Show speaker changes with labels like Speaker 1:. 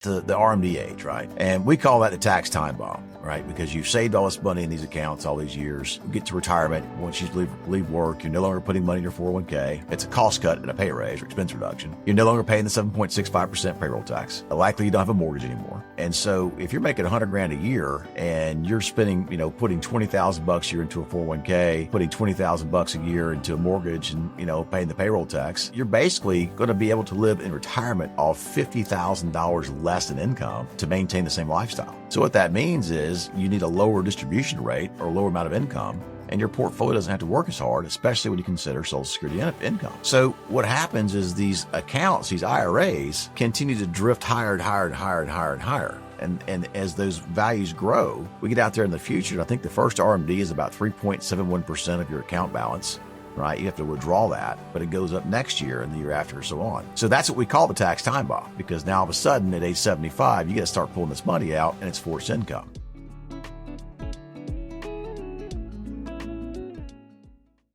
Speaker 1: to the RMD age, right? And we call that the tax time bomb, right? Because you've saved all this money in these accounts all these years. You get to retirement. Once you leave work, you're no longer putting money in your 401k. It's a cost cut and a pay raise or expense reduction. You're no longer paying the 7.65% payroll tax. Likely you don't have a mortgage anymore. And so if you're making $100,000 a year and you're spending, putting $20,000 a year into a 401k, putting $20,000 a year into a mortgage and, paying the payroll tax, you're basically going to be able to live in retirement off $50,000 less in income to maintain the same lifestyle. So what that means is you need a lower distribution rate or a lower amount of income, and your portfolio doesn't have to work as hard, especially when you consider Social Security income. So what happens is these accounts, these IRAs, continue to drift higher and higher and higher and higher and higher. And as those values grow, we get out there in the future, and I think the first RMD is about 3.71% of your account balance. Right? You have to withdraw that, but it goes up next year and the year after and so on. So that's what we call the tax time bomb, because now all of a sudden at age 75, you got to start pulling this money out and it's forced income.